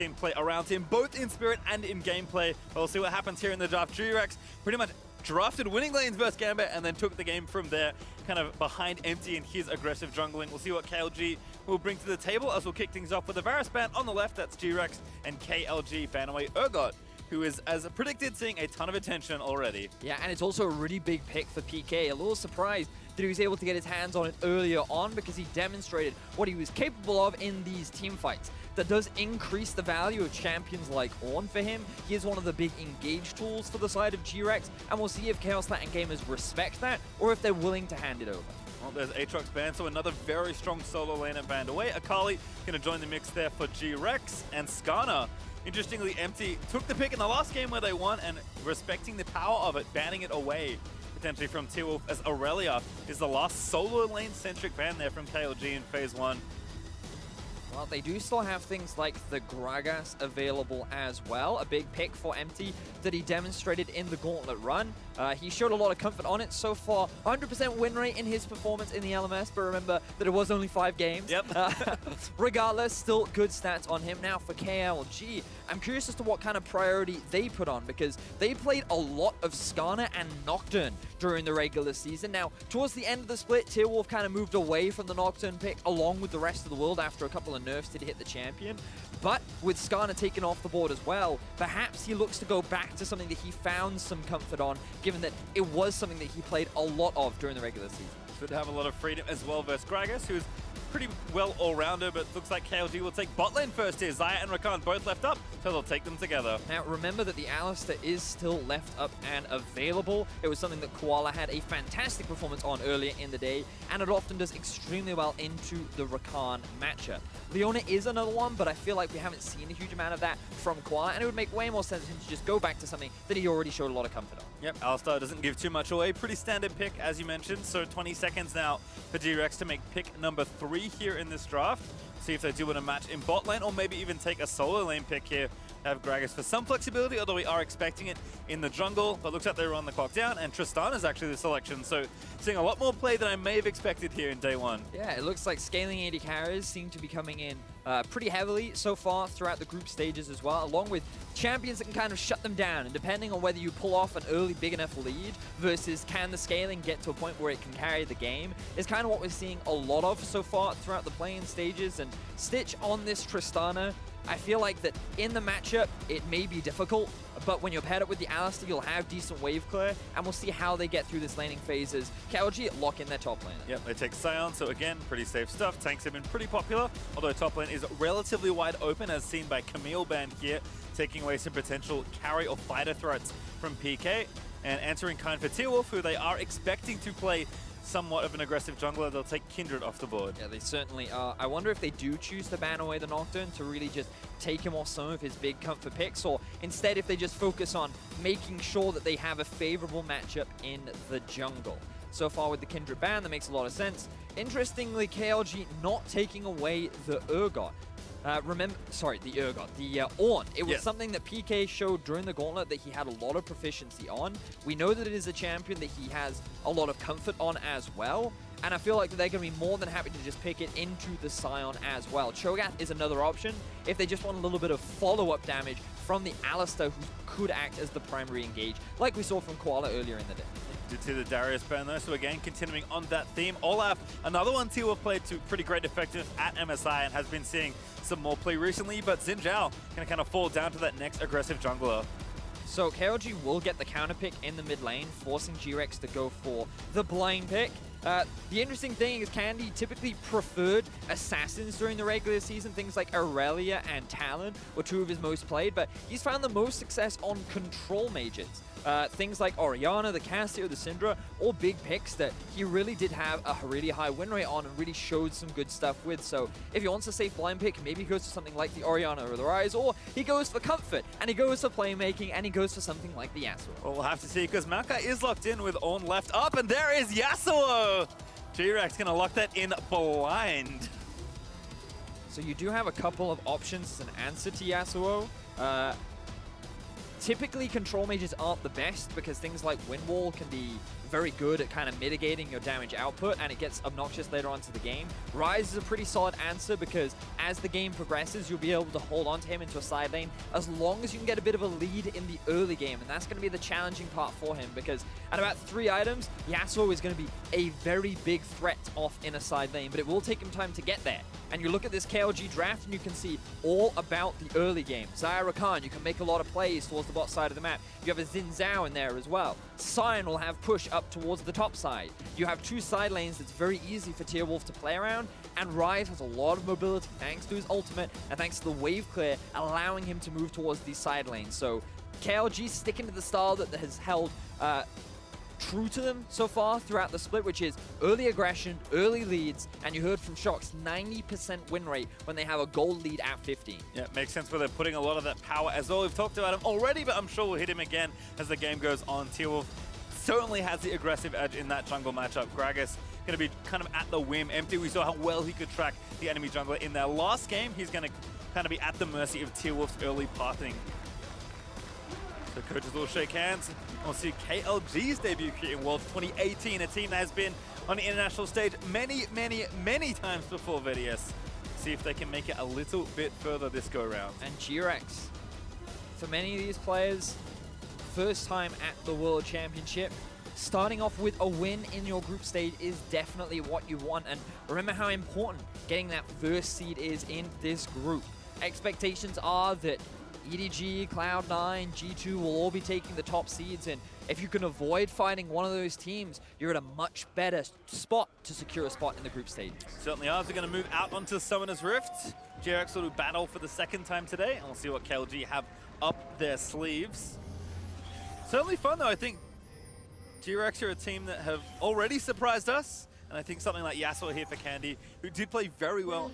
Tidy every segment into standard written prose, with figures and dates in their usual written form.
gameplay around him, both in spirit and in gameplay. We'll see what happens here in the draft. GRX pretty much drafted winning lanes versus Gambit and then took the game from there, kind of behind Empty in his aggressive jungling. We'll see what KLG will bring to the table as we'll kick things off with a Varus ban on the left. That's GRX and KLG ban away Urgot, who is, as predicted, seeing a ton of attention already. Yeah, and it's also a really big pick for PK. A little surprised that he was able to get his hands on it earlier on because he demonstrated what he was capable of in these team fights. That does increase the value of champions like Ornn for him. He is one of the big engage tools for the side of GRX, and we'll see if Kaos Latin Gamers respect that or if they're willing to hand it over. Well, there's Aatrox banned, so another very strong solo laner banned away. Akali going to join the mix there for GRX, and Skana, interestingly, Empty took the pick in the last game where they won, and respecting the power of it, banning it away potentially from Tierwulf, as Aurelia is the last solo lane-centric ban there from KLG in Phase 1. Well, they do still have things like the Gragas available as well. A big pick for Empty that he demonstrated in the Gauntlet run. He showed a lot of comfort on it so far. 100% win rate in his performance in the LMS, but remember that it was only 5 games. Yep. Regardless, still good stats on him. Now for KLG, I'm curious as to what kind of priority they put on, because they played a lot of Skana and Nocturne during the regular season. Now, towards the end of the split, Tierwulf kind of moved away from the Nocturne pick along with the rest of the world after a couple of nerfs did hit the champion. But with Skana taken off the board as well, perhaps he looks to go back to something that he found some comfort on, given that it was something that he played a lot of during the regular season. Should have a lot of freedom as well versus Gragas, who's pretty well all-rounder, but looks like KLG will take bot lane first here. Xayah and Rakan both left up, so they'll take them together. Now, remember that the Alistar is still left up and available. It was something that Koala had a fantastic performance on earlier in the day, and it often does extremely well into the Rakan matchup. Leona is another one, but I feel like we haven't seen a huge amount of that from Koala, and it would make way more sense for him to just go back to something that he already showed a lot of comfort on. Yep, Alistar doesn't give too much away. Pretty standard pick, as you mentioned. So 20 seconds now for GRX to make pick number 3 here in this draft. See if they do want to match in bot lane, or maybe even take a solo lane pick here. Have Gragas for some flexibility, although we are expecting it in the jungle. But looks like they run the clock down, and Tristana is actually the selection. So seeing a lot more play than I may have expected here in day 1. Yeah, it looks like scaling AD carries seem to be coming in pretty heavily so far throughout the group stages as well, along with champions that can kind of shut them down. And depending on whether you pull off an early big enough lead versus can the scaling get to a point where it can carry the game is kind of what we're seeing a lot of so far throughout the play-in stages. And Stitch on this Tristana, I feel like that in the matchup, it may be difficult, but when you're paired up with the Alistar, you'll have decent wave clear, and we'll see how they get through this laning phases. KLG lock in their top laner. Yep, they take Sion, so again, pretty safe stuff. Tanks have been pretty popular, although top lane is relatively wide open, as seen by Camille band here, taking away some potential carry or fighter threats from PK. And answering kind for Tierwulf, who they are expecting to play somewhat of an aggressive jungler. They'll take Kindred off the board. Yeah, they certainly are. I wonder if they do choose to ban away the Nocturne to really just take him off some of his big comfort picks, or instead if they just focus on making sure that they have a favorable matchup in the jungle. So far with the Kindred ban, that makes a lot of sense. Interestingly, KLG not taking away the Urgot. The Ornn. It was something that PK showed during the Gauntlet that he had a lot of proficiency on. We know that it is a champion that he has a lot of comfort on as well. And I feel like they're going to be more than happy to just pick it into the Sion as well. Cho'Gath is another option if they just want a little bit of follow-up damage from the Alistar, who could act as the primary engage, like we saw from Koala earlier in the day. Did see the Darius ban though, so again, continuing on that theme. Olaf, another one Tierwulf played to pretty great effectiveness at MSI and has been seeing some more play recently, but Zhao can kind of fall down to that next aggressive jungler. So KLG will get the counter pick in the mid lane, forcing GRX to go for the blind pick. The interesting thing is Candy typically preferred assassins during the regular season. Things like Aurelia and Talon were 2 of his most played, but he's found the most success on control mages. Things like Orianna, the Cassio, the Syndra, all big picks that he really did have a really high win rate on and really showed some good stuff with. So if he wants a safe blind pick, maybe he goes for something like the Orianna or the Ryze, or he goes for comfort, and he goes for playmaking, and he goes for something like the Yasuo. Well, we'll have to see, because Maokai is locked in with Ornn left up, and there is Yasuo! GRX gonna lock that in blind. So you do have a couple of options as an answer to Yasuo. Typically, control mages aren't the best because things like Wind Wall can be very good at kind of mitigating your damage output, and it gets obnoxious later on to the game. Ryze is a pretty solid answer because as the game progresses, you'll be able to hold on to him into a side lane as long as you can get a bit of a lead in the early game, and that's going to be the challenging part for him because at about 3 items, Yasuo is going to be a very big threat off in a side lane, but it will take him time to get there. And you look at this KLG draft and you can see all about the early game. Xayah, Rakan, you can make a lot of plays towards the bot side of the map. You have a Zhao in there as well. Sion will have push up towards the top side. You have 2 side lanes that's very easy for Tierwulf to play around, and Ryze has a lot of mobility thanks to his ultimate and thanks to the wave clear, allowing him to move towards these side lanes. So KLG sticking to the style that has held true to them so far throughout the split, which is early aggression, early leads, and you heard from Shock's 90% win rate when they have a gold lead at 15. Yeah, it makes sense where they're putting a lot of that power as well. We've talked about him already, but I'm sure we'll hit him again as the game goes on. Tierwulf certainly has the aggressive edge in that jungle matchup. Gragas going to be kind of at the whim. Empty, we saw how well he could track the enemy jungler in their last game. He's going to kind of be at the mercy of Tierwulf's early pathing. The coaches will shake hands. We'll see KLG's debut here in Worlds 2018, a team that has been on the international stage many, many, many times before Vedius. See if they can make it a little bit further this go-round. And GRX, for many of these players, first time at the World Championship, starting off with a win in your group stage is definitely what you want. And remember how important getting that first seed is in this group. Expectations are that EDG, Cloud9, G2 will all be taking the top seeds, and if you can avoid fighting one of those teams, you're at a much better spot to secure a spot in the group stage. Certainly are. They're going to move out onto Summoner's Rift. GRX will battle for the second time today, and we'll see what KLG have up their sleeves. Certainly fun, though. I think GRX are a team that have already surprised us, and I think something like Yasuo here for Candy, who did play very well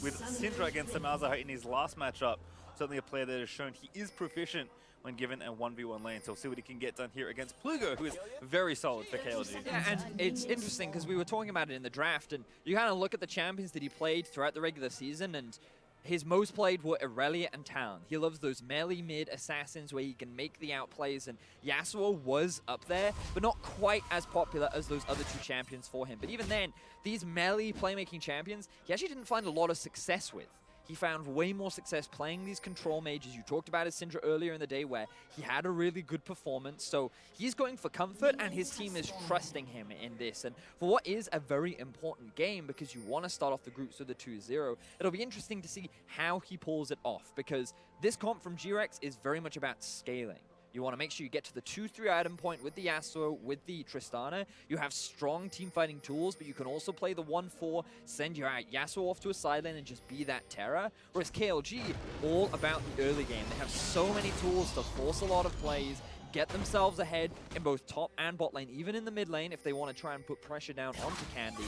with Syndra against the Malzahar in his last matchup. Certainly a player that has shown he is proficient when given a 1v1 lane. So we'll see what he can get done here against Plugo, who is very solid for KLG. Yeah, and it's interesting because we were talking about it in the draft, and you kind of look at the champions that he played throughout the regular season, and his most played were Irelia and Talon. He loves those melee mid assassins where he can make the outplays, and Yasuo was up there, but not quite as popular as those other 2 champions for him. But even then, these melee playmaking champions, he actually didn't find a lot of success with. He found way more success playing these control mages. You talked about his Syndra earlier in the day where he had a really good performance. So he's going for comfort, and his team is trusting him in this. And for what is a very important game, because you want to start off the groups with a 2-0, it'll be interesting to see how he pulls it off, because this comp from GRX is very much about scaling. You want to make sure you get to the 2-3 item point with the Yasuo, with the Tristana. You have strong team fighting tools, but you can also play the 1-4, send your Yasuo off to a side lane and just be that terror. Whereas KLG, all about the early game. They have so many tools to force a lot of plays, get themselves ahead in both top and bot lane, even in the mid lane if they want to try and put pressure down onto Candy.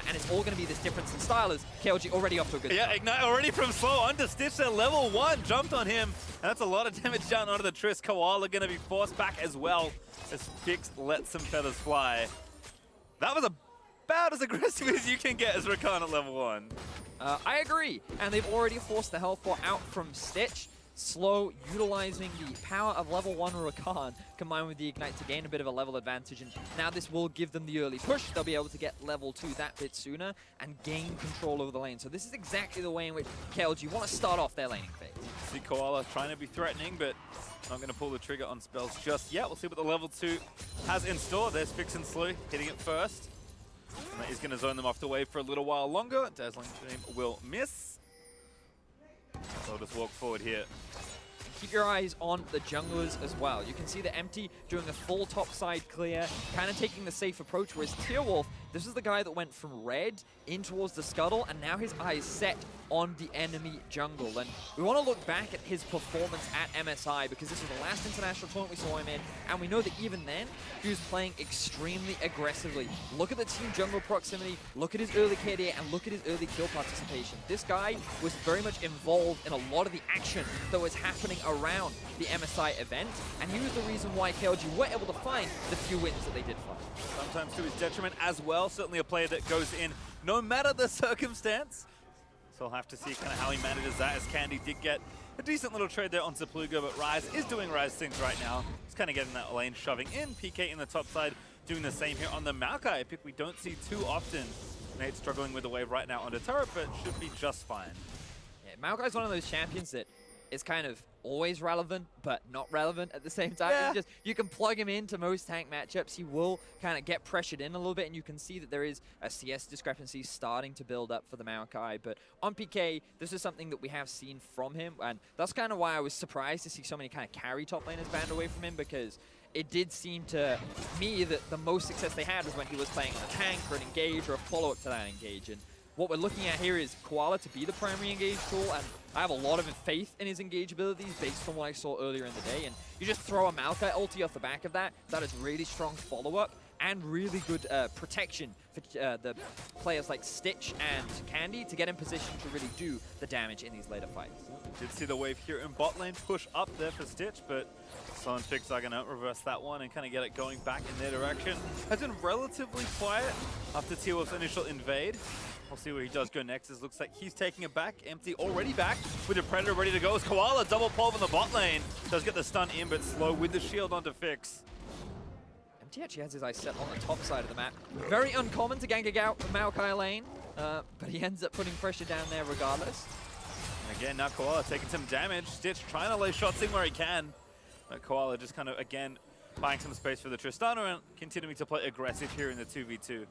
And it's all going to be this difference in style as KLG already off to a good start. Yeah, Ignite already from slow under Stitch at level 1, jumped on him. And that's a lot of damage down onto the Trist. Koala going to be forced back as well as Fix lets some feathers fly. That was about as aggressive as you can get as Rakan at level 1. I agree, and they've already forced the health bar out from Stitch. Slow, utilizing the power of level 1 Rakan combined with the Ignite to gain a bit of a level advantage, and now this will give them the early push. They'll be able to get level 2 that bit sooner and gain control over the lane. So this is exactly the way in which KLG want to start off their laning phase. See Koala trying to be threatening, but not going to pull the trigger on spells just yet. We'll see what the level 2 has in store. There's Fix and Slow hitting it first. And that is going to zone them off the wave for a little while longer. Dazzling Flame will miss. So just walk forward here. Keep your eyes on the junglers as well. You can see the Empty doing a full top side clear, kind of taking the safe approach, whereas Tierwulf, this is the guy that went from red in towards the scuttle, and now his eyes set on the enemy jungle. And we want to look back at his performance at MSI, because this was the last international tournament we saw him in, and we know that even then, he was playing extremely aggressively. Look at the team jungle proximity, look at his early KDA, and look at his early kill participation. This guy was very much involved in a lot of the action that was happening around the MSI event, and he was the reason why KLG were able to find the few wins that they did find. Sometimes to his detriment as well. Certainly a player that goes in no matter the circumstance. So we'll have to see kind of how he manages that, as Candy did get A decent little trade there onto Plugo, but Ryze is doing Ryze things right now. He's kind of getting that lane, shoving in. PK in the top side, doing the same here on the Maokai pick we don't see too often. Nate's struggling with the wave right now on the turret, but should be just fine. Yeah, Maokai's one of those champions that is kind of always relevant, but not relevant at the same time. Yeah. It's just, you can plug him into most tank matchups. He will kind of get pressured in a little bit, and you can see that there is a CS discrepancy starting to build up for the Maokai. But on PK, this is something that we have seen from him, and that's kind of why I was surprised to see so many kind of carry top laners banned away from him, because it did seem to me that the most success they had was when he was playing on a tank or an engage or a follow-up to that engage. And what we're looking at here is Koala to be the primary engage tool, and I have a lot of faith in his engage abilities based on what I saw earlier in the day. And you just throw a Maokai ulti off the back of that. That is really strong follow-up and really good protection for the players like Stitch and Candy to get in position to really do the damage in these later fights. Did see the wave here in bot lane push up there for Stitch, but Sion Fix are going to reverse that one and kind of get it going back in their direction. Has been relatively quiet after Tierwulf's initial invade. We'll see where he does go next. It looks like he's taking it back. Empty already back with the Predator ready to go. As Koala double pull in the bot lane. Does get the stun in, but slow with the shield onto Fix. Empty actually has his eyes set on the top side of the map. Very uncommon to gank out the Maokai lane, but he ends up putting pressure down there regardless. And again, now Koala taking some damage. Stitch trying to lay shots in where he can. But Koala just kind of, again, buying some space for the Tristana and continuing to play aggressive here in the 2v2.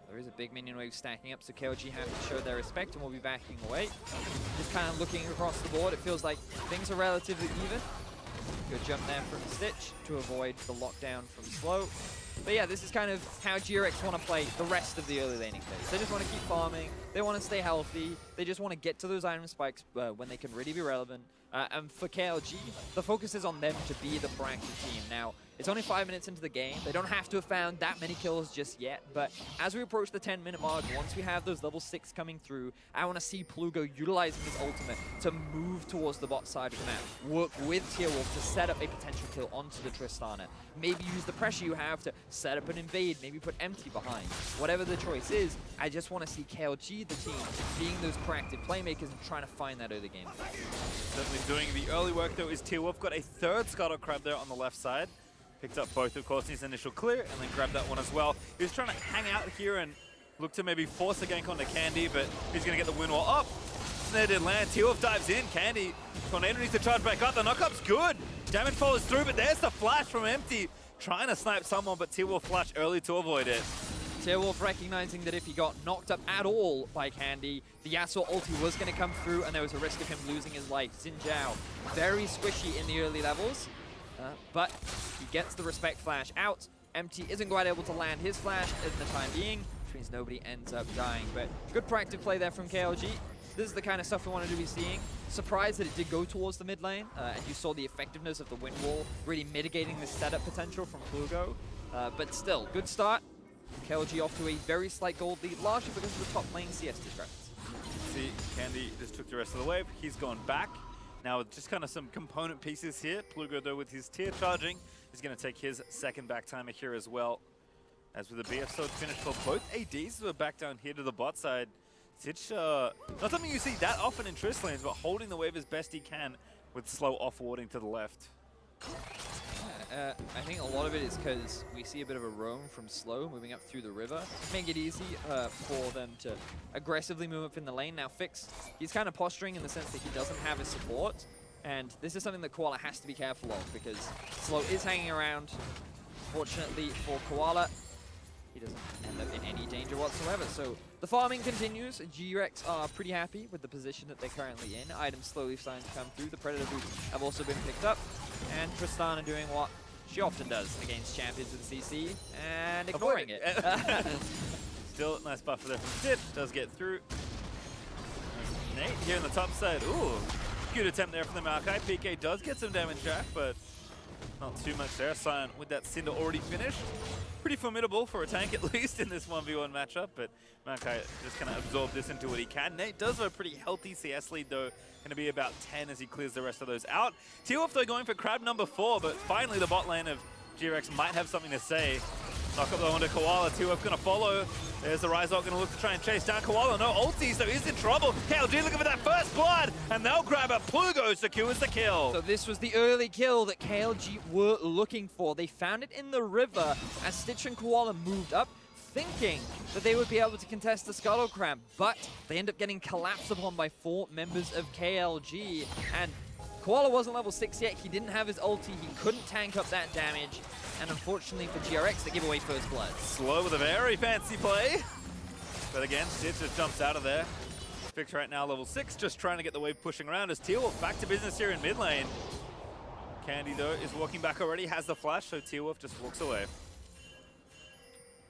There is a big minion wave stacking up, so KLG have to show their respect and will be backing away. Just kind of looking across the board, it feels like things are relatively even. Good jump there from Stitch to avoid the lockdown from Slow. But yeah, this is kind of how GRX want to play the rest of the early laning phase. They just want to keep farming, they want to stay healthy, they just want to get to those item spikes when they can really be relevant. And for KLG, the focus is on them to be the proactive team. Now, it's only 5 minutes into the game. They don't have to have found that many kills just yet, but as we approach the 10-minute mark, once we have those level 6 coming through, I want to see Plugo utilizing his ultimate to move towards the bot side of the map, work with Tierwulf to set up a potential kill onto the Tristana. Maybe use the pressure you have to set up an invade, maybe put Empty behind. Whatever the choice is, I just want to see KLG, the team, being those proactive playmakers and trying to find that early game. Certainly doing the early work though is Tierwulf. Got a third Scuttle Crab there on the left side. Picked up both, of course, in his initial clear, and then grabbed that one as well. He was trying to hang out here and look to maybe force a gank onto Candy, but he's going to get the win wall up. Snare did land. Tierwulf dives in. Candy, Tornado needs to charge back up. The knockup's good. Damage follows through, but there's the flash from Empty. Trying to snipe someone, but Tierwulf flash early to avoid it. Tierwulf recognizing that if he got knocked up at all by Candy, the Yasuo ulti was going to come through, and there was a risk of him losing his life. Zhao, very squishy in the early levels. But he gets the respect flash out. Empty isn't quite able to land his flash in the time being, which means nobody ends up dying. But good proactive play there from KLG. This is the kind of stuff we wanted to be seeing. Surprised that it did go towards the mid lane, and you saw the effectiveness of the wind wall really mitigating the setup potential from Plugo. But still, good start. KLG off to a very slight gold lead, largely because of the top lane CS discrepancy. See, Candy just took the rest of the wave. He's gone back. Now with just kind of some component pieces here. Plugo though with his tier charging is going to take his second back timer here as well. As with the BF sword finish for both ADs who are back down here to the bot side. Stitch, not something you see that often in Trist lanes, but holding the wave as best he can with slow off-warding to the left. I think a lot of it is because we see a bit of a roam from Slow moving up through the river. Make it easy for them to aggressively move up in the lane. Now Fix, he's kind of posturing in the sense that he doesn't have his support. And this is something that Koala has to be careful of because Slow is hanging around. Fortunately for Koala, he doesn't end up in any danger whatsoever. So the farming continues. GRX are pretty happy with the position that they're currently in. Items slowly starting to come through. The Predator boots have also been picked up. And Tristana doing what she often does against champions with CC and ignoring it. Still nice buffer there from Stitch. Does get through. Nate here on the top side. Ooh, good attempt there from the Maokai. PK does get some damage back, but not too much there. Sion with that Cinder already finished. Pretty formidable for a tank, at least, in this 1v1 matchup, but Maokai just kind of absorb this into what he can. Nate does have a pretty healthy CS lead, though. Going to be about 10 as he clears the rest of those out. Tierwulf, though, going for crab number 4, but finally the bot lane of GRX might have something to say. Knock up though onto Koala. Tierwulf gonna follow. There's the Ryze ult, gonna look to try and chase down Koala. No ulti, so he's in trouble. KLG looking for that first blood, and they'll grab it. Plugo secures the kill. So this was the early kill that KLG were looking for. They found it in the river as Stitch and Koala moved up, thinking that they would be able to contest the Scuttle Crab, but they end up getting collapsed upon by 4 members of KLG, and Koala wasn't level 6 yet. He didn't have his ulti. He couldn't tank up that damage. And unfortunately for GRX, they give away first blood. Slow with a very fancy play. But again, Stitch just jumps out of there. Fix right now level 6, just trying to get the wave pushing around as Tierwulf back to business here in mid lane. Candy though is walking back already, has the flash, so Tierwulf just walks away.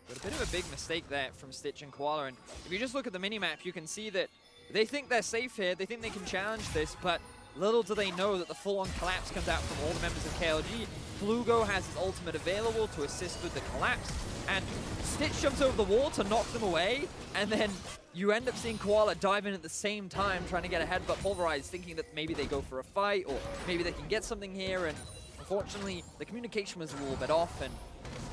But a bit of a big mistake there from Stitch and Koala. And if you just look at the minimap, you can see that they think they're safe here. They think they can challenge this, but little do they know that the full-on collapse comes out from all the members of KLG. Plugo has his ultimate available to assist with the collapse, and Stitch jumps over the wall to knock them away, and then you end up seeing Koala dive in at the same time, trying to get ahead, but Pulverize thinking that maybe they go for a fight, or maybe they can get something here, and unfortunately, the communication was a little bit off, and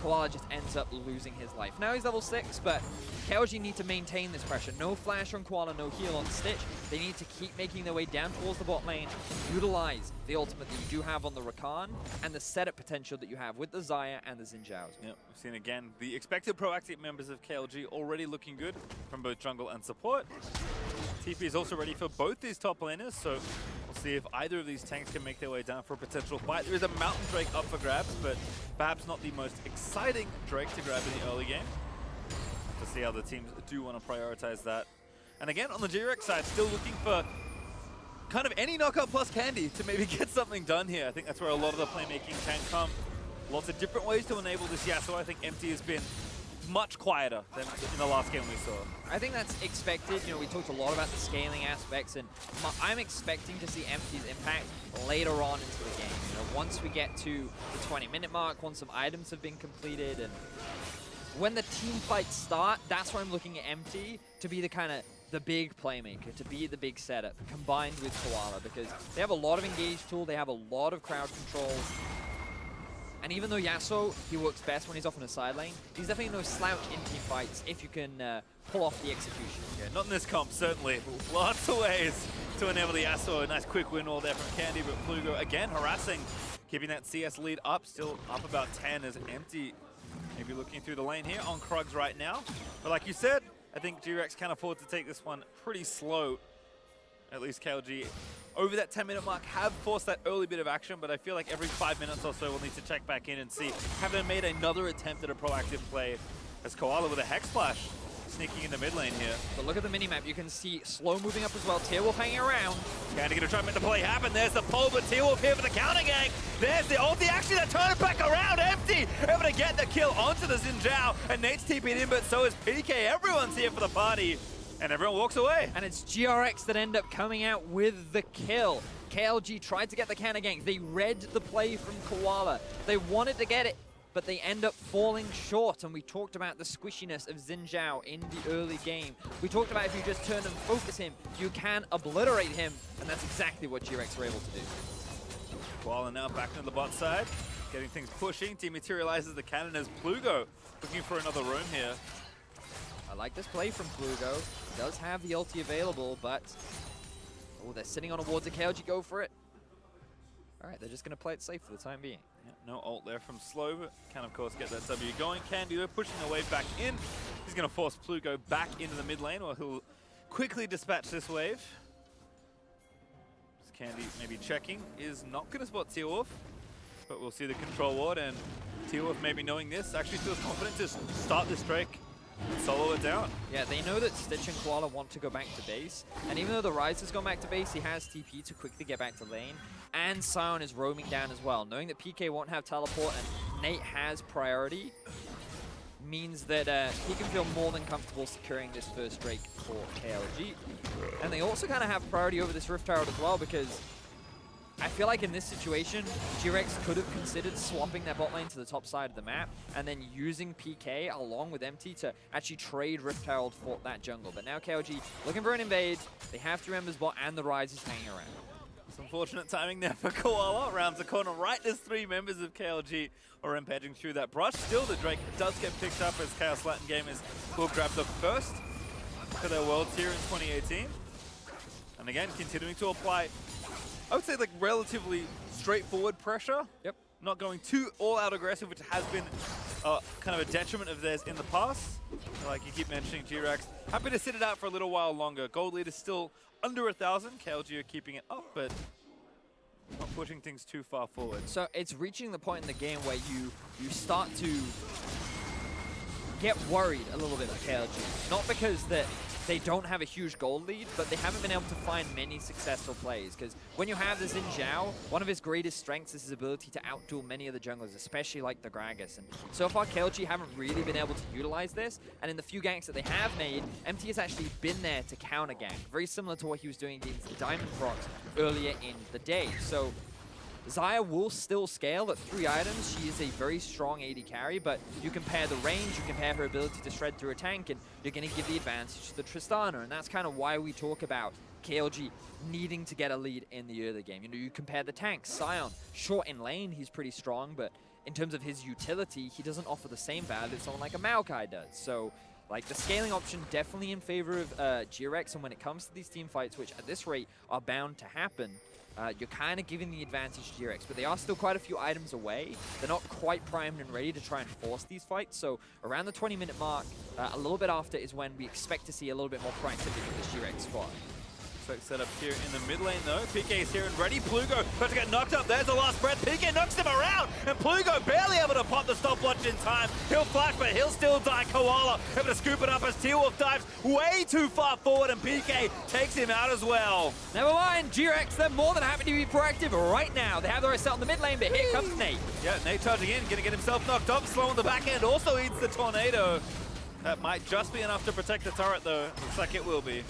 Koala just ends up losing his life. Now he's level 6, but KLG need to maintain this pressure. No flash on Koala, no heal on Stitch. They need to keep making their way down towards the bot lane, utilize the ultimate that you do have on the Rakan, and the setup potential that you have with the Xayah and the Zhao. Yep, we've seen again the expected proactive members of KLG already looking good from both jungle and support. TP is also ready for both these top laners, so we'll see if either of these tanks can make their way down for a potential fight. There is a Mountain Drake up for grabs, but perhaps not the most exciting Drake to grab in the early game. To see how the teams do want to prioritize that. And again, on the GRX side, still looking for kind of any knockup plus Candy to maybe get something done here. I think that's where a lot of the playmaking can come. Lots of different ways to enable this Yasuo. I think Empty has been much quieter than in the last game we saw. I think that's expected. You know, we talked a lot about the scaling aspects, and I'm expecting to see Empty's impact later on into the game. You know, once we get to the 20-minute mark, once some items have been completed, and when the team fights start, that's where I'm looking at Empty to be the big playmaker, to be the big setup, combined with Koala, because they have a lot of engage tool, they have a lot of crowd controls. And even though Yasuo, he works best when he's off on a side lane, he's definitely no slouch in team fights if you can pull off the execution. Yeah, not in this comp, certainly. Lots of ways to enable the Yasuo. A nice quick win all there from Candy, but Plugo again harassing, keeping that CS lead up, still up about 10 as Empty maybe looking through the lane here on Krugs right now. But like you said, I think GRX can afford to take this one pretty slow. At least KLG over that 10-minute mark have forced that early bit of action, but I feel like every 5 minutes or so we'll need to check back in and see, have they made another attempt at a proactive play as Koala with a Hex Splash sneaking in the mid lane here. But look at the minimap, you can see slow moving up as well, Tierwulf hanging around. Candy gonna try and make the play happen, there's the pull, but Tierwulf here for the counter gang. There's the ulti, actually they turn it back around, Empty! Able to get the kill onto the Zhao, and Nate's TP'd in, but so is PK, everyone's here for the party. And everyone walks away. And it's GRX that end up coming out with the kill. KLG tried to get the counter gank. They read the play from Koala. They wanted to get it, but they end up falling short. And we talked about the squishiness of Zhao in the early game. We talked about if you just turn and focus him, you can obliterate him. And that's exactly what GRX were able to do. Koala now back to the bot side, getting things pushing. Dematerializes the cannon as Plugo looking for another roam here. I like this play from Plugo. He does have the ulti available, but oh, they're sitting on a ward. To KLG go for it? All right, they're just going to play it safe for the time being. Yeah, no ult there from Slow, but can of course get that W going. Candy pushing the wave back in. He's going to force Plugo back into the mid lane, or he'll quickly dispatch this wave. Candy maybe checking, is not going to spot Tierwulf, but we'll see the control ward, and Tierwulf maybe knowing this actually feels confident to start this Drake. Solo it down. Yeah, they know that Stitch and Koala want to go back to base. And even though the Ryze has gone back to base, he has TP to quickly get back to lane. And Sion is roaming down as well. Knowing that PK won't have teleport and Nate has priority means that he can feel more than comfortable securing this first Drake for KLG. And they also kind of have priority over this Rift Herald as well, because I feel like in this situation, GRX could have considered swapping their bot lane to the top side of the map and then using PK along with Empty to actually trade Rift Herald for that jungle. But now KLG looking for an invade. They have 3 members bot and the Ryze is hanging around. Some fortunate timing there for Koala. Rounds the corner right as 3 members of KLG are rampaging through that brush. Still, the Drake does get picked up as Kaos Latin Gamers will grab the first for their Worlds here in 2018. And again, continuing to apply, I would say, like relatively straightforward pressure. Yep. Not going too all-out aggressive, which has been kind of a detriment of theirs in the past. Like you keep mentioning, GRX happy to sit it out for a little while longer. Gold lead is still under 1,000. KLG are keeping it up, but not pushing things too far forward. So it's reaching the point in the game where you start to get worried a little bit about KLG. Not because that they don't have a huge gold lead, but they haven't been able to find many successful plays. Because when you have this in Zhao, one of his greatest strengths is his ability to outduel many of the junglers, especially like the Gragas. And so far, KLG haven't really been able to utilize this. And in the few ganks that they have made, MT has actually been there to counter gank, very similar to what he was doing against the Diamond Procs earlier in the day. So Xayah will still scale at 3 items. She is a very strong AD carry, but you compare the range, you compare her ability to shred through a tank, and you're going to give the advantage to the Tristana. And that's kind of why we talk about KLG needing to get a lead in the early game. You know, you compare the tanks. Sion, short in lane, he's pretty strong, but in terms of his utility, he doesn't offer the same value that someone like a Maokai does. So, like, the scaling option definitely in favor of GRX, and when it comes to these team fights, which at this rate are bound to happen, you're kind of giving the advantage to GRX, but they are still quite a few items away. They're not quite primed and ready to try and force these fights, so around the 20-minute mark, a little bit after is when we expect to see a little bit more proactivity from this GRX squad. Set up here in the mid lane though. PK is here and ready. Plugo about to get knocked up. There's the last breath. PK knocks him around, and Plugo barely able to pop the stopwatch in time. He'll flash, but he'll still die. Koala able to scoop it up as Tierwulf dives way too far forward, and PK takes him out as well. Never mind, GRX, they're more than happy to be proactive right now. They have the rest out in the mid lane, but here comes Nate. Yeah, Nate charging in, gonna get himself knocked up. Slow on the back end, also eats the tornado. That might just be enough to protect the turret though. Looks like it will be.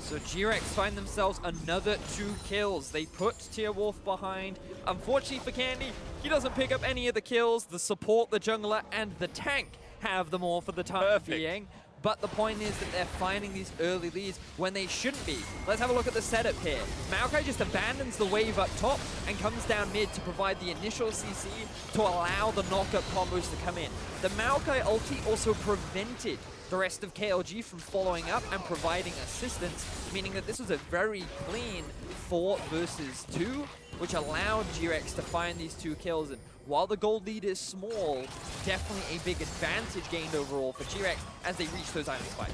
So GRX find themselves another 2 kills. They put Tierwulf behind. Unfortunately for Candy, he doesn't pick up any of the kills. The support, the jungler, and the tank have them all for the time being. But the point is that they're finding these early leads when they shouldn't be. Let's have a look at the setup here. Maokai just abandons the wave up top and comes down mid to provide the initial CC to allow the knock-up combos to come in. The Maokai ulti also prevented the rest of KLG from following up and providing assistance, meaning that this was a very clean 4 versus 2, which allowed GRX to find these 2 kills. And while the gold lead is small, definitely a big advantage gained overall for GRX as they reach those item spikes.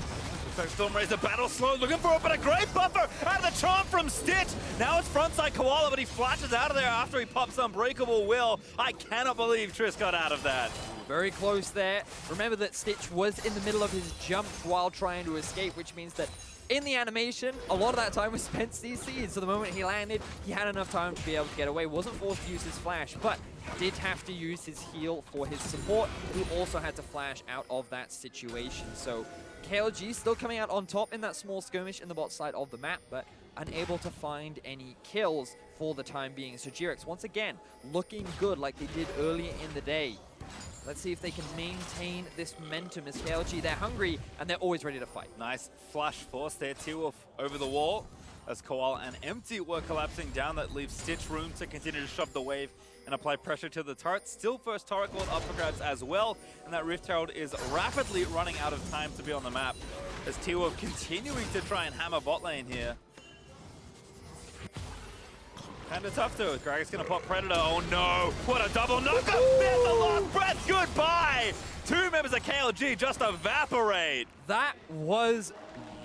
Stormraiser battle slow, looking for it, but a great buffer out of the charm from Stitch. Now it's frontside Koala, but he flashes out of there after he pops Unbreakable Will. I cannot believe Triss got out of that. Very close there. Remember that Stitch was in the middle of his jump while trying to escape, which means that in the animation, a lot of that time was spent CC'd. So the moment he landed, he had enough time to be able to get away. Wasn't forced to use his flash, but did have to use his heal for his support, who also had to flash out of that situation. So KLG still coming out on top in that small skirmish in the bot side of the map, but unable to find any kills for the time being. So GRX, once again, looking good like they did earlier in the day. Let's see if they can maintain this momentum as KLG. They're hungry, and they're always ready to fight. Nice flash force there. Tierwulf over the wall as Koala and Empty were collapsing down. That leaves Stitch room to continue to shove the wave and apply pressure to the turret. Still first turret gold up for grabs as well. And that Rift Herald is rapidly running out of time to be on the map as Tierwulf continuing to try and hammer bot lane here. Kinda tough too. Gragas gonna pop Predator. Oh no! What a double knockup! There's the last breath. Goodbye! 2 members of KLG just evaporate. That was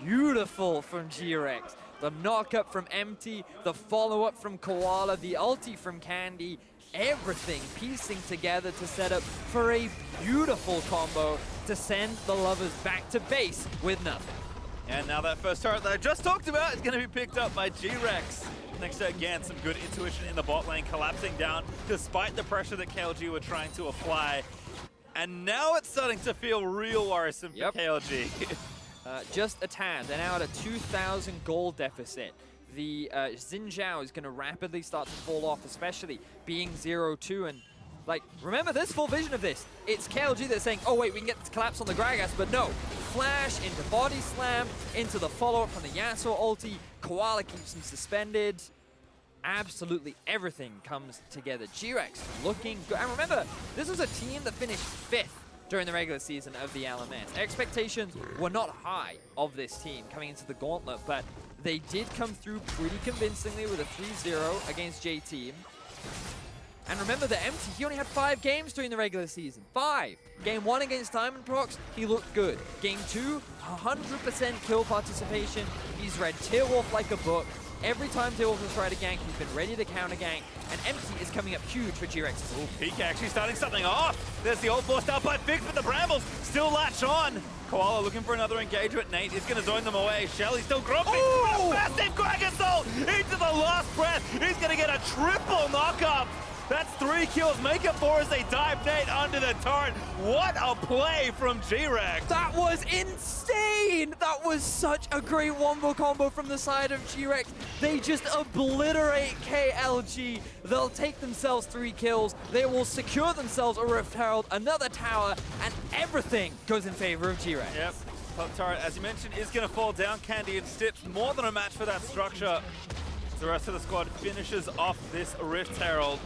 beautiful from GRX. The knockup from Empty, the follow-up from Koala, the ulti from Candy, everything piecing together to set up for a beautiful combo to send the lovers back to base with nothing. And now that first turret that I just talked about is gonna be picked up by GRX. Next to, again, some good intuition in the bot lane, collapsing down despite the pressure that KLG were trying to apply. And now it's starting to feel real worrisome for KLG. Just a tad. They're now at a 2,000 gold deficit. The Zhao is going to rapidly start to fall off, especially being 0-2. And, like, remember this full vision of this. It's KLG that's saying, oh, wait, we can get this collapse on the Gragas, but no. Flash into body slam, into the follow-up from the Yasuo ulti. Koala keeps him suspended. absolutely everything comes together. GRX looking good. And remember, this was a team that finished 5th during the regular season of the LMS. Expectations were not high of this team coming into the gauntlet, but they did come through pretty convincingly with a 3-0 against J-Team. And remember that Empty, he only had 5 games during the regular season. 5. Game 1 against Diamond Prox, he looked good. Game 2, 100% kill participation. He's read Tierwulf like a book. Every time Tierwulf has tried a gank, he's been ready to counter gank. And Empty is coming up huge for GRX. Oh, Peak actually starting something off. There's the ult forced out by Fix, but the Brambles still latch on. Koala looking for another engagement. Nate is going to zone them away. Shelly's still grumpy. Oh! Massive Gragas ult into the last breath. He's going to get a triple knock-up. That's 3 kills. Make it 4 as they dive Nate under the turret. What a play from GRX. That was insane! That was such a great wombo combo from the side of GRX. They just obliterate KLG. They'll take themselves 3 kills. They will secure themselves a Rift Herald, another tower, and everything goes in favor of GRX. Yep. Top turret, as you mentioned, is going to fall down. Candy and Stitch, more than a match for that structure. The rest of the squad finishes off this Rift Herald.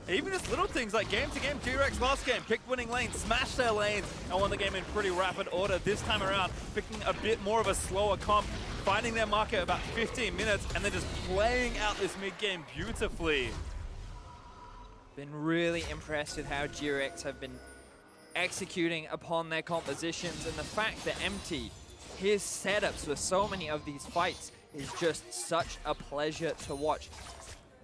Even just little things like game-to-game, GRX last game, picked winning lanes, smashed their lanes, and won the game in pretty rapid order. This time around, picking a bit more of a slower comp, finding their mark at about 15 minutes, and then just playing out this mid-game beautifully. Been really impressed with how GRX have been executing upon their compositions, and the fact that Empty, his setups for so many of these fights is just such a pleasure to watch.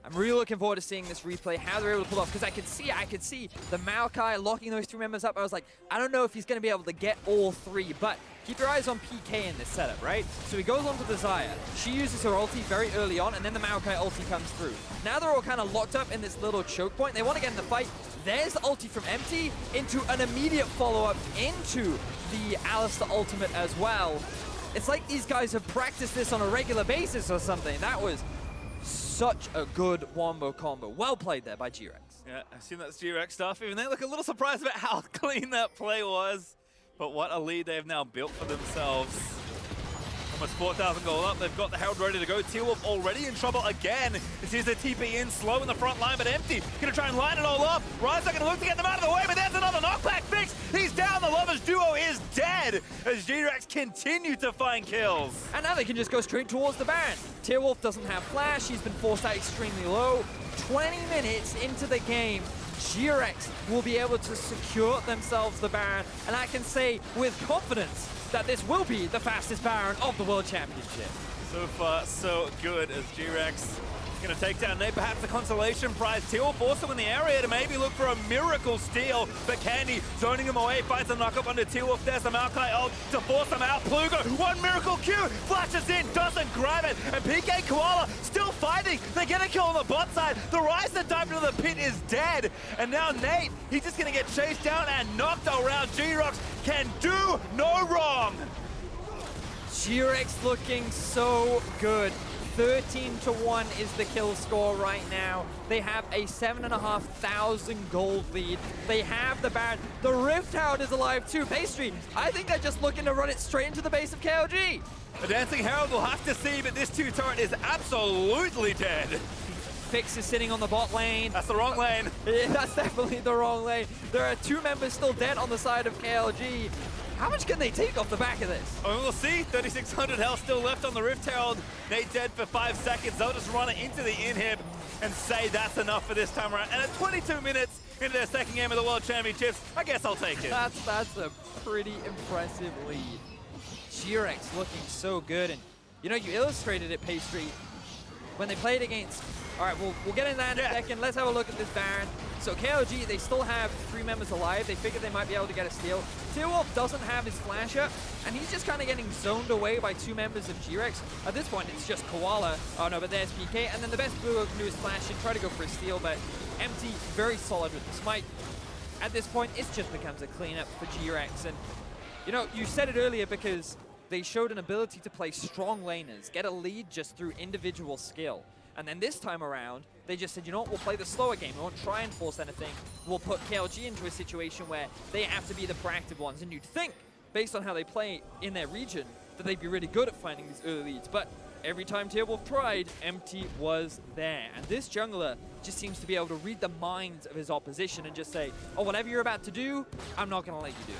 I'm really looking forward to seeing this replay, how they're able to pull off, because I could see the Maokai locking those 3 members up. I was like, I don't know if he's going to be able to get all 3, but keep your eyes on PK in this setup, right? So he goes on to the Xayah. She uses her ulti very early on, and then the Maokai ulti comes through. Now they're all kind of locked up in this little choke point. They want to get in the fight. There's the ulti from Empty into an immediate follow-up into the Alistar ultimate as well. It's like these guys have practiced this on a regular basis or something. That was such a good wombo combo. Well played there by GRX. Yeah, I assume that's GRX stuff. Even they look a little surprised about how clean that play was. But what a lead they've now built for themselves. Almost 4,000 gold up. They've got the Herald ready to go. Tierwulf already in trouble again. It sees their TP in slow in the front line, but Empty. Gonna try and line it all up. Ryze gonna look to get them out of the way, but there's another knockback fix. He's down. The Lovers duo is dead as GRX continue to find kills. And now they can just go straight towards the Baron. Tierwulf doesn't have flash. He's been forced out extremely low. 20 minutes into the game, GRX will be able to secure themselves the Baron. And I can say with confidence that this will be the fastest Baron of the World Championship. So far, so good as GRX going to take down Nate, perhaps the consolation prize. Tierwulf also in the area to maybe look for a miracle steal, but Candy zoning him away, finds a knock-up under Tierwulf. There's the Maokai ult to force him out. Plugo, one miracle Q, flashes in, doesn't grab it, and PK Koala still fighting. They get a kill on the bot side. The Ryze that dived into the pit is dead, and now Nate, he's just going to get chased down and knocked around. GRX can do no wrong. GRX looking so good. 13-1 is the kill score right now. They have a 7,500 gold lead. They have the Baron. The Rift Herald is alive too. Pastry, I think they're just looking to run it straight into the base of KLG. The Dancing Herald will have to see, but this 2 turret is absolutely dead. Fix is sitting on the bot lane. That's the wrong lane. Yeah, that's definitely the wrong lane. There are 2 members still dead on the side of KLG. How much can they take off the back of this? Oh, we'll see. 3,600 health still left on the Rift Herald. Nate dead for 5 seconds. They'll just run it into the inhib and say that's enough for this time around. And at 22 minutes into their second game of the World Championships, I guess I'll take it. That's a pretty impressive lead. GRX looking so good. And, you know, you illustrated it, Pastry, when they played against... All right, we'll get into that in a second. Let's have a look at this Baron. So KLG, they still have 3 members alive. They figured they might be able to get a steal. Tierwulf doesn't have his flash up, and he's just kind of getting zoned away by 2 members of GRX. At this point, it's just Koala. Oh no, but there's PK, and then the best Plugo can do is flash and try to go for a steal, but Empty, very solid with the smite. At this point, it just becomes a cleanup for GRX. And, you know, you said it earlier because they showed an ability to play strong laners, get a lead just through individual skill. And then this time around, they just said, you know what, we'll play the slower game. We won't try and force anything. We'll put KLG into a situation where they have to be the proactive ones. And you'd think, based on how they play in their region, that they'd be really good at finding these early leads. But every time Tierwulf tried, Empty was there. And this jungler just seems to be able to read the minds of his opposition and just say, oh, whatever you're about to do, I'm not going to let you do it.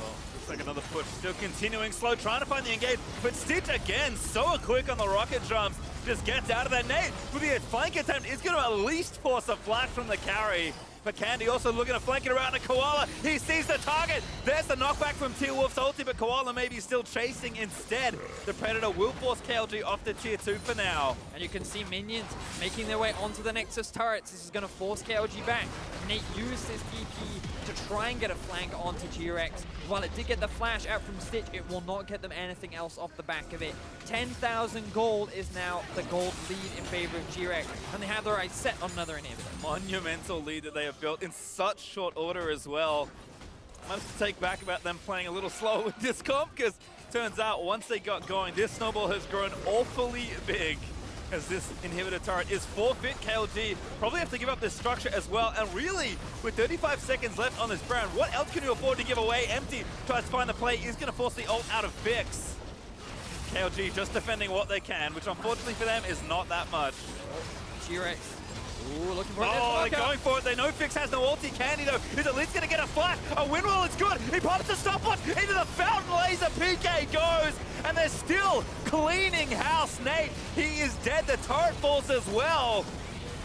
Well, looks like another push. Still continuing slow, trying to find the engage. But Stitch again, so quick on the rocket jumps. Just gets out of there. Nate, with the flank attempt, is going to at least force a flash from the carry. But Candy also looking to flank it around to Koala. He sees the target. There's the knockback from Tierwulf's ulti, but Koala maybe still chasing instead. The Predator will force KLG off to tier 2 for now. And you can see minions making their way onto the Nexus turrets. This is going to force KLG back. Nate used his TP to try and get a flank onto GRX. While it did get the flash out from Stitch, it will not get them anything else off the back of it. 10,000 gold is now the gold lead in favor of GRX. And they have their eyes set on another inhibitor. Monumental lead that they have built in such short order as well. I must take back about them playing a little slower with this comp, because turns out once they got going, this snowball has grown awfully big. As this inhibitor turret is forfeit, KLG probably have to give up this structure as well. And really, with 35 seconds left on this brand, what else can you afford to give away? Empty tries to find the play, is going to force the ult out of Fix. KLG just defending what they can, which unfortunately for them is not that much. GRX. Ooh, looking for it. Oh, they're going for it. They know Fix has no ulti. Candy, though, is at least going to get a flash. A windmill is good. He pops the stopwatch into the fountain laser. PK goes, and they're still cleaning house. Nate, he is dead. The turret falls as well.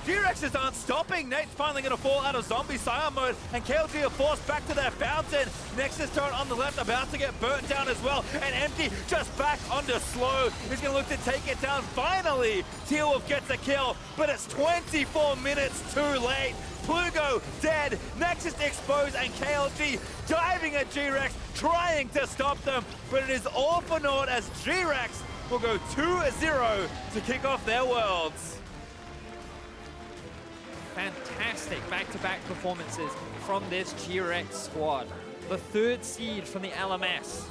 GRXs aren't stopping. Nate's finally going to fall out of zombie Sion mode, and KLG are forced back to their fountain. Nexus turret on the left about to get burnt down as well, and Empty just back onto slow. He's going to look to take it down. Finally, Tierwulf gets a kill, but it's 24 minutes too late. Plugo dead, Nexus exposed, and KLG diving at GRX, trying to stop them, but it is all for naught as GRX will go 2-0 to kick off their Worlds. Fantastic back-to-back performances from this GRX squad. The third seed from the LMS.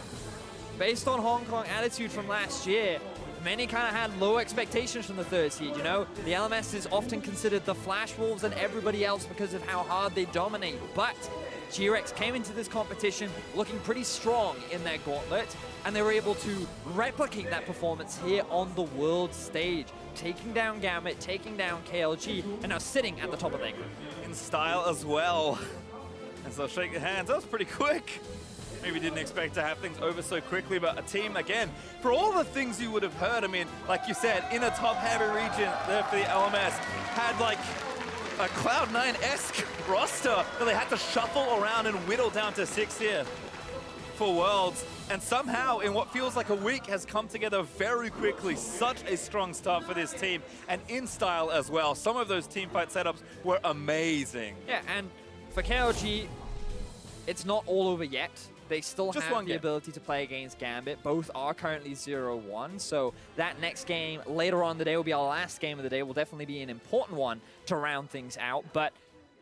Based on Hong Kong attitude from last year, many kind of had low expectations from the third seed, you know? The LMS is often considered the Flash Wolves and everybody else because of how hard they dominate. But GRX came into this competition looking pretty strong in their gauntlet, and they were able to replicate that performance here on the world stage, taking down Gambit, taking down KLG, and now sitting at the top of their group. In style as well. As they'll shake their hands, that was pretty quick. Maybe didn't expect to have things over so quickly, but a team, again, for all the things you would have heard, I mean, like you said, in a top-heavy region there for the LMS, had like a Cloud9-esque roster that they had to shuffle around and whittle down to 6 here for Worlds. And somehow, in what feels like a week, has come together very quickly. Such a strong start for this team, and in style as well. Some of those teamfight setups were amazing. Yeah, and for KLG, it's not all over yet. They still have the ability to play against Gambit. Both are currently 0-1, so that next game later on in the day will be our last game of the day. Will definitely be an important one to round things out, but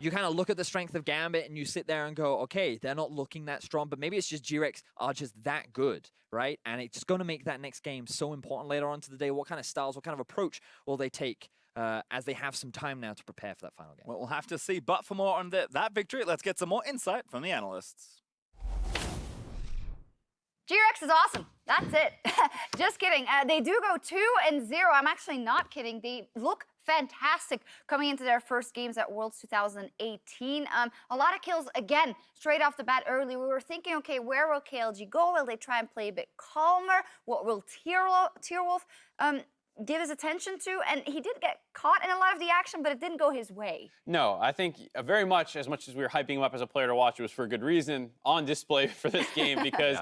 you kind of look at the strength of Gambit and you sit there and go, okay, they're not looking that strong, but maybe it's just GRX are just that good, right? And it's going to make that next game so important later on to the day. What kind of styles, what kind of approach will they take as they have some time now to prepare for that final game? Well, we'll have to see. But for more on that victory, let's get some more insight from the analysts. GRX is awesome. That's it. Just kidding. They do go 2-0. I'm actually not kidding. They look fantastic coming into their first games at Worlds 2018. A lot of kills, again, straight off the bat early. We were thinking, okay, where will KLG go? Will they try and play a bit calmer? What will Tierwulf give his attention to? And he did get caught in a lot of the action, but it didn't go his way. No, I think very much as we were hyping him up as a player to watch, it was for a good reason on display for this game because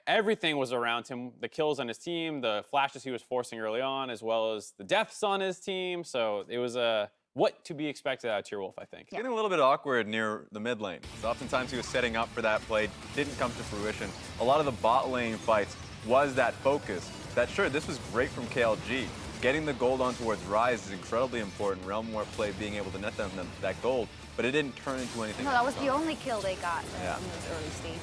everything was around him. The kills on his team, the flashes he was forcing early on, as well as the deaths on his team. So it was what to be expected out of Tierwulf, I think. It's getting a little bit awkward near the mid lane. So oftentimes he was setting up for that play, didn't come to fruition. A lot of the bot lane fights was that focus. That sure, this was great from KLG. Getting the gold on towards Ryze is incredibly important. Realm War play being able to net them that gold, but it didn't turn into anything. No, that was the only kill they got in those early stages.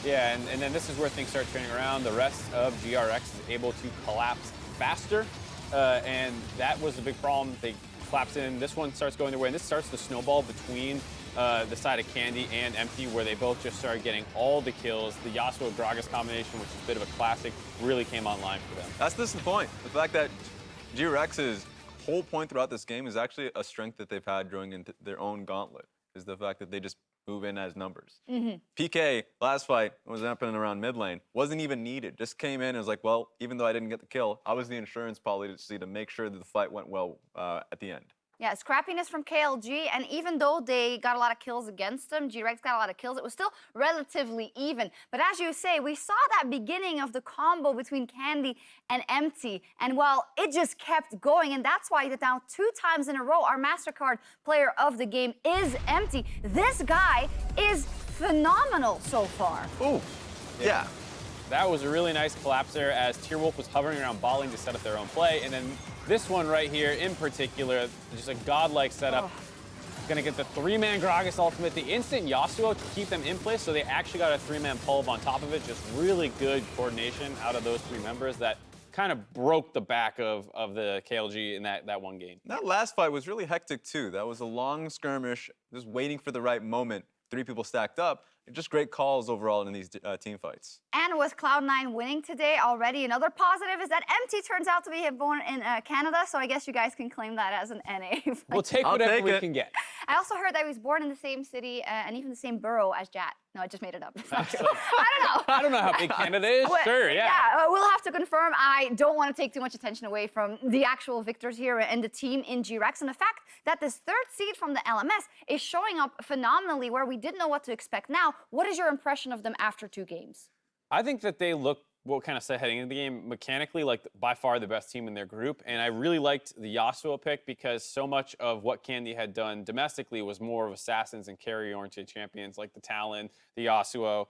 Yeah, and then this is where things start turning around. The rest of GRX is able to collapse faster, and that was a big problem. They collapse in. This one starts going their way, and this starts the snowball between the side of Candy and Empty, where they both just started getting all the kills. The Yasuo Gragas combination, which is a bit of a classic, really came online for them. That's the point. The fact that GRX's whole point throughout this game is actually a strength that they've had during into their own gauntlet, is the fact that they just move in as numbers. PK, last fight, was happening around mid lane, wasn't even needed. Just came in and was like, well, even though I didn't get the kill, I was the insurance policy to make sure that the fight went well at the end. Yeah, scrappiness from KLG, and even though they got a lot of kills against them, GRX got a lot of kills, it was still relatively even. But as you say, we saw that beginning of the combo between Candy and Empty, and well, it just kept going, and that's why that now 2 times in a row, our MasterCard player of the game is Empty. This guy is phenomenal so far. Ooh, yeah. That was a really nice collapse there as Tierwulf was hovering around balling to set up their own play, and then this one right here in particular, just a godlike setup. Gonna get the 3-man Gragas ultimate, the instant Yasuo to keep them in place, so they actually got a 3-man pulve on top of it. Just really good coordination out of those 3 members that kind of broke the back of the KLG in that one game. That last fight was really hectic too. That was a long skirmish, just waiting for the right moment. 3 people stacked up. Just great calls overall in these team fights. And with Cloud9 winning today already, another positive is that Empty turns out to be born in Canada, so I guess you guys can claim that as an NA. We'll take whatever we can get. I also heard that he was born in the same city and even the same borough as Jat. No, I just made it up. It's not true. I don't know. I don't know how big Canada is. Well, Sure, yeah. Yeah, we'll have to confirm. I don't want to take too much attention away from the actual victors here and the team in GRX. And the fact that this 3rd seed from the LMS is showing up phenomenally where we didn't know what to expect now. What is your impression of them after 2 games? I think that they look, what kind of said heading into the game, mechanically, like by far the best team in their group. And I really liked the Yasuo pick because so much of what Candy had done domestically was more of assassins and carry-oriented champions like the Talon, the Yasuo,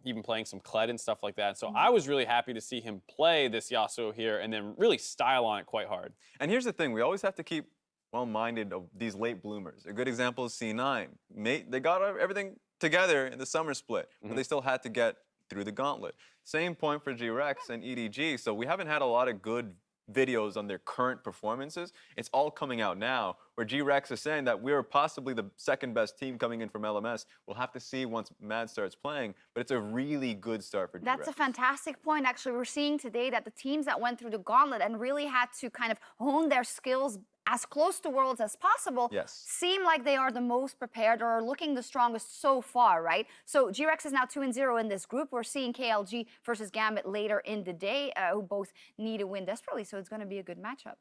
even playing some Kled and stuff like that. So I was really happy to see him play this Yasuo here and then really style on it quite hard. And here's the thing, we always have to keep well-minded of these late bloomers. A good example is C9. They got everything together in the summer split, but they still had to get through the gauntlet. Same point for GRX and EDG. So we haven't had a lot of good videos on their current performances. It's all coming out now, where GRX is saying that we're possibly the 2nd best team coming in from LMS. We'll have to see once Mad starts playing, but it's a really good start for GRX. That's a fantastic point. Actually, we're seeing today that the teams that went through the gauntlet and really had to kind of hone their skills as close to Worlds as possible, seem like they are the most prepared or are looking the strongest so far, right? So GRX is now 2-0 in this group. We're seeing KLG versus Gambit later in the day, who both need a win desperately, so it's going to be a good matchup.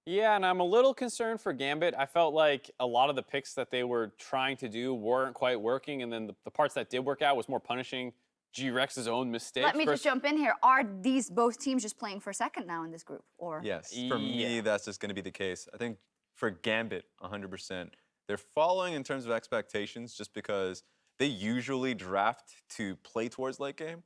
Yeah, and I'm a little concerned for Gambit. I felt like a lot of the picks that they were trying to do weren't quite working, and then the parts that did work out was more punishing GRX's own mistakes. Let me just jump in here. Are these both teams just playing for 2nd now in this group? Or yes, for me, that's just going to be the case. I think for Gambit, 100%, they're following in terms of expectations just because they usually draft to play towards late game.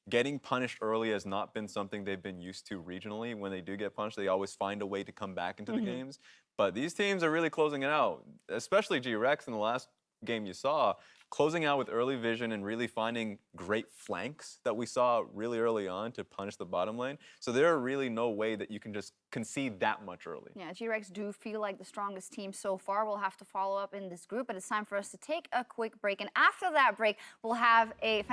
Getting punished early has not been something they've been used to regionally. When they do get punished, they always find a way to come back into the games. But these teams are really closing it out, especially GRX in the last game you saw, closing out with early vision and really finding great flanks that we saw really early on to punish the bottom lane. So there are really no way that you can just concede that much early. Yeah, GRX do feel like the strongest team so far. We'll have to follow up in this group, but it's time for us to take a quick break. And after that break, we'll have a